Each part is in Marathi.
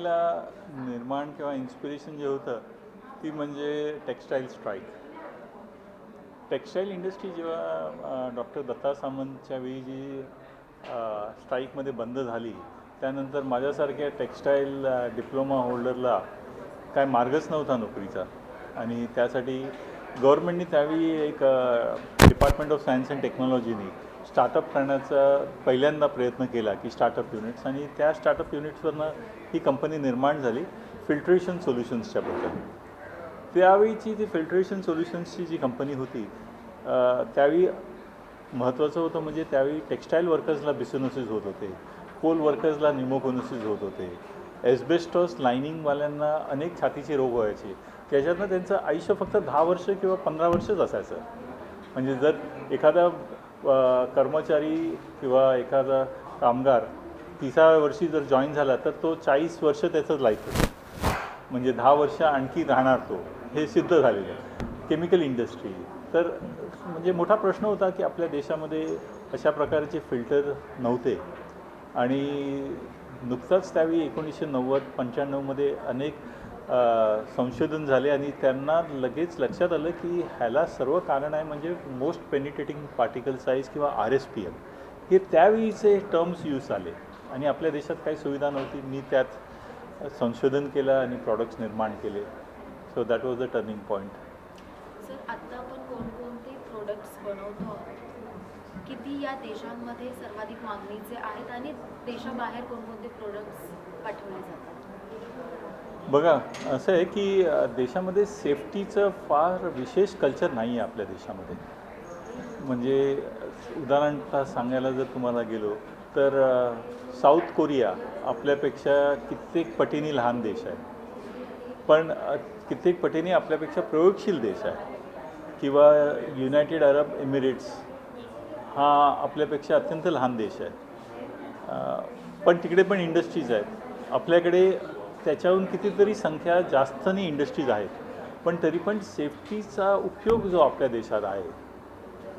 कंपनीला निर्माण किंवा इन्स्पिरेशन जे होतं ती म्हणजे टेक्स्टाईल स्ट्राईक. टेक्स्टाईल इंडस्ट्री जेव्हा डॉक्टर दत्ता सामंतच्या वेळी जी स्ट्राईकमध्ये बंद झाली, त्यानंतर माझ्यासारख्या टेक्स्टाईल डिप्लोमा होल्डरला काय मार्गच नव्हता नोकरीचा. आणि त्यासाठी गव्हर्नमेंटनी त्यावेळी एक डिपार्टमेंट ऑफ सायन्स अँड टेक्नॉलॉजीनी स्टार्टअप करण्याचा पहिल्यांदा प्रयत्न केला की स्टार्टअप युनिट्स, आणि त्या स्टार्टअप युनिट्सवरनं ही कंपनी निर्माण झाली फिल्ट्रेशन सोल्युशन्सच्याबद्दल. त्यावेळीची ती फिल्ट्रेशन सोल्युशन्सची जी कंपनी होती त्यावेळी महत्त्वाचं होतं म्हणजे त्यावेळी टेक्स्टाईल वर्कर्सला बिसोनोसिस होत होते, कोल वर्कर्सला न्युमोकोनोसिस होत होते, एस्बेस्टॉस लायनिंगवाल्यांना अनेक छातीचे रोग व्हायचे. त्याच्यातनं त्यांचं आयुष्य फक्त 10 वर्ष किंवा 15 वर्षच असायचं. म्हणजे जर एखादा कर्मचारी किंवा एखादा कामगार 30व्या वर्षी जर जॉईन झाला तर तो 40 वर्ष त्याचंच लाईफ होतं. म्हणजे 10 वर्ष आणखी राहणार तो, हे सिद्ध झालेलं आहे. केमिकल इंडस्ट्री तर म्हणजे मोठा प्रश्न होता की आपल्या देशामध्ये अशा प्रकारचे फिल्टर नव्हते. आणि नुकताच त्यावेळी 1990-95मध्ये अनेक संशोधन झाले आणि त्यांना लगेच लक्षात आलं की ह्याला सर्व कारण आहे म्हणजे मोस्ट पेनिट्रेटिंग पार्टिकल साईज किंवा RSPM. हे त्यावेळीचे टर्म्स यूज आले आणि आपल्या देशात काही सुविधा नव्हती. मी त्यात संशोधन केलं आणि प्रॉडक्ट्स निर्माण केले. So that was the turning point. Sir, आता आपण कोणकोणते प्रोडक्ट्स बनवतो, किती या देशांमध्ये सर्वाधिक मागणीचे आहेत आणि देशाबाहेर कोणकोणते प्रोडक्ट्स पाठवले जातात? बघा, असं आहे की देशामध्ये सेफ्टीचं फार विशेष कल्चर नाही आहे आपल्या देशामध्ये. म्हणजे उदाहरण सांगायला जर तुम्हाला गेलो तर साऊथ कोरिया आपल्यापेक्षा कित्येक पटीने लहान देश आहे, पण कित्येक पटीने आपल्यापेक्षा प्रयोगशील देश आहे. किंवा युनायटेड अरब एमिरेट्स हा आपल्यापेक्षा अत्यंत लहान देश आहे, पण तिकडे पण इंडस्ट्रीज आहेत. आपल्याकडे त्याच्याहून कितीतरी संख्या जास्तनी इंडस्ट्रीज आहेत, पण तरी पण सेफ्टीचा उपयोग जो आपल्या देशात आहे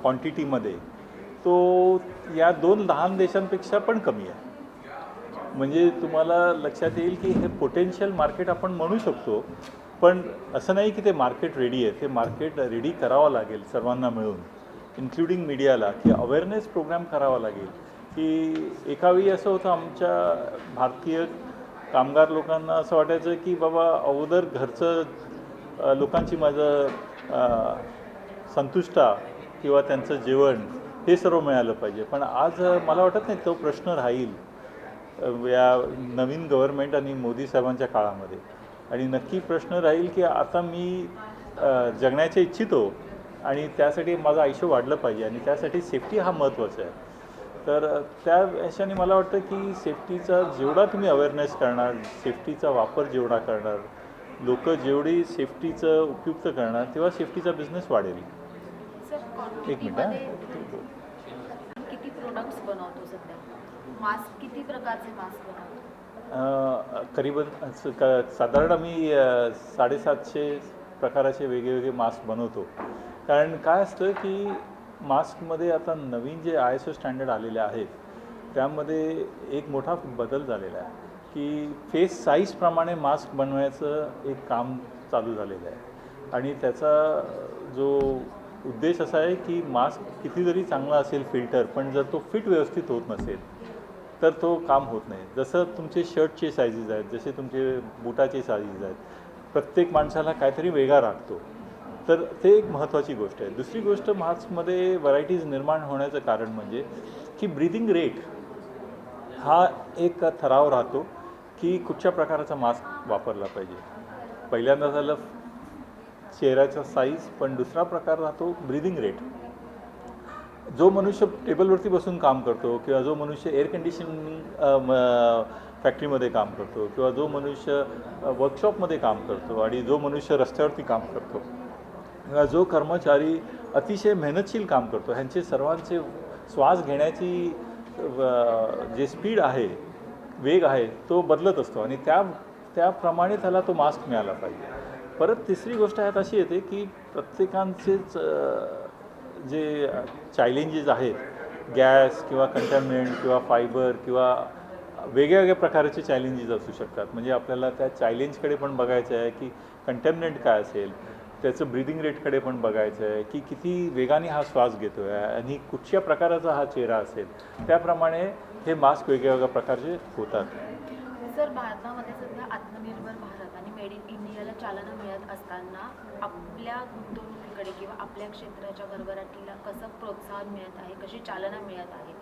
क्वांटिटीमध्ये, तो या 2 लहान देशांपेक्षा पण कमी आहे. म्हणजे तुम्हाला लक्षात येईल की हे पोटेन्शियल मार्केट आपण म्हणू शकतो, पण असं नाही की ते मार्केट रेडी आहे. ते मार्केट रेडी करावं लागेल सर्वांना मिळून, इन्क्लुडिंग मीडियाला, की अवेअरनेस प्रोग्राम करावा लागेल. की एकावेळी असं होतं आमच्या भारतीय कामगार लोकांना असं वाटायचं की बाबा अगोदर घरचं लोकांची माझं संतुष्टा किंवा त्यांचं जेवण हे सर्व मिळालं पाहिजे. पण आज मला वाटत नाही तो प्रश्न राहील या नवीन गव्हर्नमेंट आणि मोदी साहेबांच्या काळामध्ये. आणि नक्की प्रश्न राहील की आता मी जगण्याच्या इच्छितो आणि त्यासाठी माझं आयुष्य वाढलं पाहिजे आणि त्यासाठी सेफ्टी हा महत्त्वाचा आहे. तर त्या ह्याच्याने मला वाटतं की सेफ्टीचा जेवढा तुम्ही अवेअरनेस करणार, सेफ्टीचा वापर जेवढा करणार, लोक जेवढी सेफ्टीचं उपयुक्त करणार, तेव्हा सेफ्टीचा बिझनेस वाढेल. सर, एक मिनिट. किती प्रोडक्ट्स बनवतो सध्या? मास्क किती प्रकारचे मास्क बनवतो? करीबन साधारण आम्ही 750 प्रकाराचे वेगवेगळे मास्क बनवतो. कारण काय असतं की मास्कमध्ये आता नवीन जे ISO स्टँडर्ड आलेले आहेत त्यामध्ये एक मोठा बदल झालेला आहे की फेस साईजप्रमाणे मास्क बनवायचं एक काम चालू झालेलं आहे. आणि त्याचा जो उद्देश असा आहे की मास्क किती जरी चांगला असेल फिल्टर, पण जर तो फिट व्यवस्थित होत नसेल तर तो काम होत नाही. जसं तुमचे शर्टचे साईजेस आहेत, जसे तुमचे बुटाचे साईजेस आहेत, प्रत्येक माणसाला काहीतरी वेगळा राखतो. तर ते एक महत्त्वाची गोष्ट आहे. दुसरी गोष्ट, मास्कमध्ये व्हरायटीज निर्माण होण्याचं कारण म्हणजे की ब्रीदिंग रेट हा एक ठराव राहतो की कुठच्या प्रकारचा मास्क वापरला पाहिजे. पहिल्यांदा झालं चेहऱ्याचा साईज, पण दुसरा प्रकार राहतो ब्रीदिंग रेट. जो मनुष्य टेबलवरती बसून काम करतो किंवा जो मनुष्य एअर कंडिशनिंग फॅक्टरीमध्ये काम करतो किंवा जो मनुष्य वर्कशॉपमध्ये काम करतो आणि जो मनुष्य रस्त्यावरती काम करतो किंवा जो कर्मचारी अतिशय मेहनतशील काम करतो, ह्यांचे सर्वांचे श्वास घेण्याची जे स्पीड आहे, वेग आहे, तो बदलत असतो आणि त्याप्रमाणे त्याला तो मास्क मिळाला पाहिजे. परत तिसरी गोष्ट ह्यात अशी येते की प्रत्येकांचेच जे चॅलेंजेस आहेत, गॅस किंवा कंटॅमिनेंट किंवा फायबर किंवा वेगळ्या प्रकारचे चॅलेंजेस असू शकतात. म्हणजे आपल्याला त्या चॅलेंजकडे पण बघायचं आहे की कंटॅमिनंट काय असेल, त्याचं ब्रिदिंग रेटकडे पण बघायचं आहे की किती वेगाने हा श्वास घेतो आहे आणि कुठच्या प्रकाराचा हा चेहरा असेल, त्याप्रमाणे हे मास्क वेगळ्या प्रकारचे होतात. सर, भारतामध्ये सध्या आत्मनिर्भर भारत आणि मेड इन इंडियाला चालना मिळत असताना आपल्या गुंतवणुकीकडे किंवा आपल्या क्षेत्राच्या भरभराटीला कसं प्रोत्साहन मिळत आहे, कशी चालना मिळत आहे?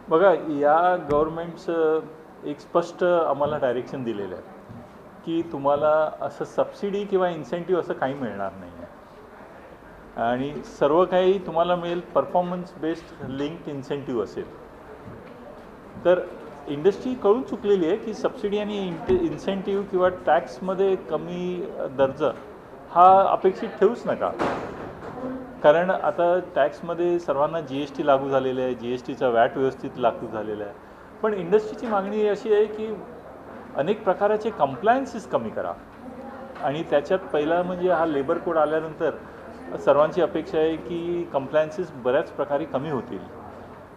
बघा, या गव्हर्मेंटचं एक स्पष्ट आम्हाला डायरेक्शन दिलेलं आहे की तुम्हाला असं सबसिडी किंवा इन्सेंटिव्ह असं काही मिळणार नाही आहे आणि सर्व काही तुम्हाला मिळेल परफॉर्मन्स बेस्ड लिंक्ड इन्सेंटिव्ह असेल. तर इंडस्ट्री कळून चुकलेली आहे की सबसिडी आणि इन्सेंटिव्ह किंवा टॅक्समध्ये कमी दर्जा हा अपेक्षित ठेवूच नका. कारण आता टॅक्समध्ये सर्वांना GST लागू झालेलं आहे, GSTचा वॅट व्यवस्थित लागू झालेला आहे. पण इंडस्ट्रीची मागणी अशी आहे की अनेक प्रकाराचे कंप्लायन्सेस कमी करा आणि त्याच्यात पहिला म्हणजे हा लेबर कोड आल्यानंतर सर्वांची अपेक्षा आहे की कंप्लायन्सेस बऱ्याच प्रकारे कमी होतील.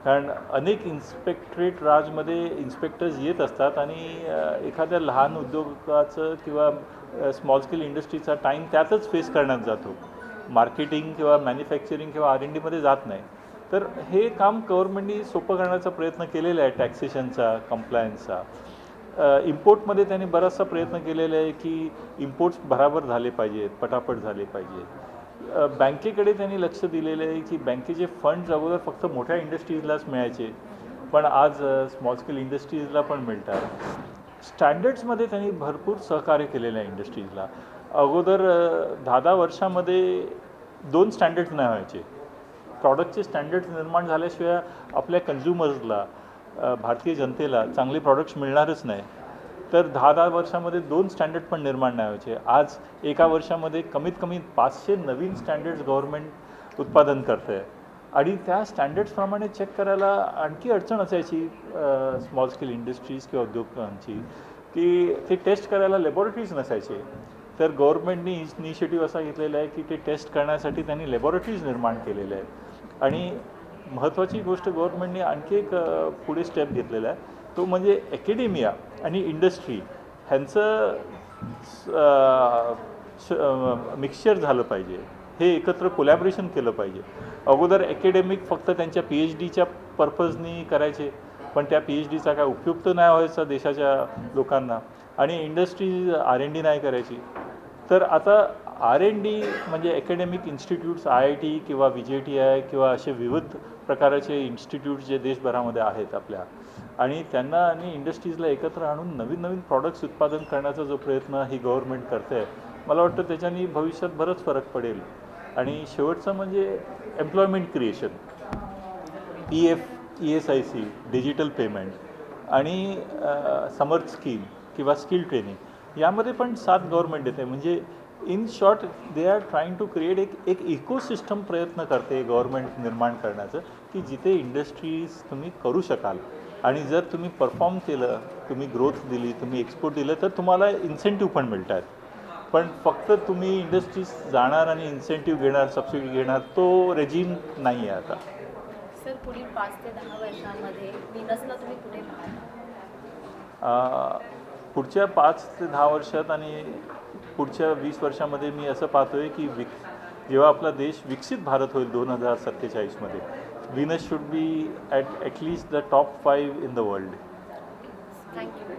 कारण अनेक इन्स्पेक्टरेट राजमध्ये इन्स्पेक्टर्स येत असतात आणि एखाद्या लहान उद्योगाचं किंवा स्मॉल स्केल इंडस्ट्रीचा टाईम त्यातच फेस करण्यात जातो, मार्केटिंग किंवा मॅन्युफॅक्चरिंग किंवा R&Dमध्ये जात नाही. तर हे काम गव्हर्नमेंटनी सोपं करण्याचा प्रयत्न केलेला आहे, टॅक्सेशनचा, कंप्लायन्सचा. इम्पोर्टमध्ये त्यांनी बराचसा प्रयत्न केलेला आहे की इम्पोर्ट्स बराबर झाले पाहिजेत, पटापट झाले पाहिजेत. बँकेकडे त्यांनी लक्ष दिलेलं आहे की बँकेचे फंड्स अगोदर फक्त मोठ्या इंडस्ट्रीजलाच मिळायचे, पण आज स्मॉल स्केल इंडस्ट्रीजला पण मिळतात. स्टँडर्ड्समध्ये त्यांनी भरपूर सहकार्य केलेलं आहे इंडस्ट्रीजला. अगोदर 10-10 वर्षामध्ये 2 स्टँडर्ड्स नाही व्हायचे. प्रॉडक्टचे स्टँडर्ड्स निर्माण झाल्याशिवाय आपल्या कन्झ्युमर्सला, भारतीय जनतेला चांगले प्रॉडक्ट्स मिळणारच नाही. तर 10-10 वर्षामध्ये 2 स्टँडर्ड पण निर्माण नाही व्हायचे. आज एका वर्षामध्ये कमीत कमी 500 नवीन स्टँडर्ड्स गव्हर्नमेंट उत्पादन करतं आहे आणि त्या स्टँडर्ड्सप्रमाणे चेक करायला आणखी अडचण असायची स्मॉल स्केल इंडस्ट्रीज किंवा उद्योगांची, की ते टेस्ट करायला लॅबॉरेटरीज नसायचे. तर गव्हर्नमेंटनी इनिशिएटिव्ह असा घेतलेला आहे की ते टेस्ट करण्यासाठी त्यांनी लॅबॉरेटरीज निर्माण केलेल्या आहेत. आणि महत्त्वाची गोष्ट गव्हर्नमेंटने आणखी एक पुढे स्टेप घेतलेला आहे, तो म्हणजे ॲकॅडेमिया आणि इंडस्ट्री ह्यांचं मिक्सचर झालं पाहिजे. हे एकत्र कोलॅबरेशन केलं पाहिजे. अगोदर ॲकॅडेमिक फक्त त्यांच्या PhDच्या पर्पजनी करायचे, पण त्या PhDचा काय उपयोग तर नाही व्हायचा देशाच्या लोकांना आणि इंडस्ट्री R&D नाही करायची. तर आता R&D म्हणजे ॲकॅडेमिक इन्स्टिट्यूट्स, IIT किंवा VJTI किंवा असे विविध प्रकारचे इन्स्टिट्यूट्स जे देशभरामध्ये आहेत आपल्या, आणि त्यांना आणि इंडस्ट्रीजला एकत्र आणून नवीन नवीन प्रॉडक्ट्स उत्पादन करण्याचा जो प्रयत्न ही गव्हर्नमेंट करते आहे, मला वाटतं त्याच्यानी भविष्यात बरंच फरक पडेल. आणि शेवटचं म्हणजे employment creation, PF, ESIC, digital payment आणि समर्थ स्कीम किंवा स्किल ट्रेनिंग यामध्ये पण साथ गव्हर्नमेंट देते. म्हणजे in short they are trying to create एक इकोसिस्टम प्रयत्न करते गव्हर्नमेंट निर्माण करण्याचं, की जिथे इंडस्ट्रीज तुम्ही करू शकाल आणि जर तुम्ही परफॉर्म केलं, तुम्ही ग्रोथ दिली, तुम्ही एक्सपोर्ट दिलं, तर तुम्हाला इन्सेंटिव्ह पण मिळत आहेत. पण फक्त तुम्ही इंडस्ट्रीज जाणार आणि इन्सेंटिव्ह घेणार, सबसिडी घेणार, तो रेजिम नाही आहे आता. सर, पुढील 5 ते 10 वर्षांमध्ये विनसला तुम्ही कुठे पाहता? पुढच्या 5 ते 10 वर्षात आणि पुढच्या 20 वर्षामध्ये मी असं पाहतो आहे की जेव्हा आपला देश विकसित भारत होईल 2047मध्ये, विनस should be at least the top 5 in the world. Thank you.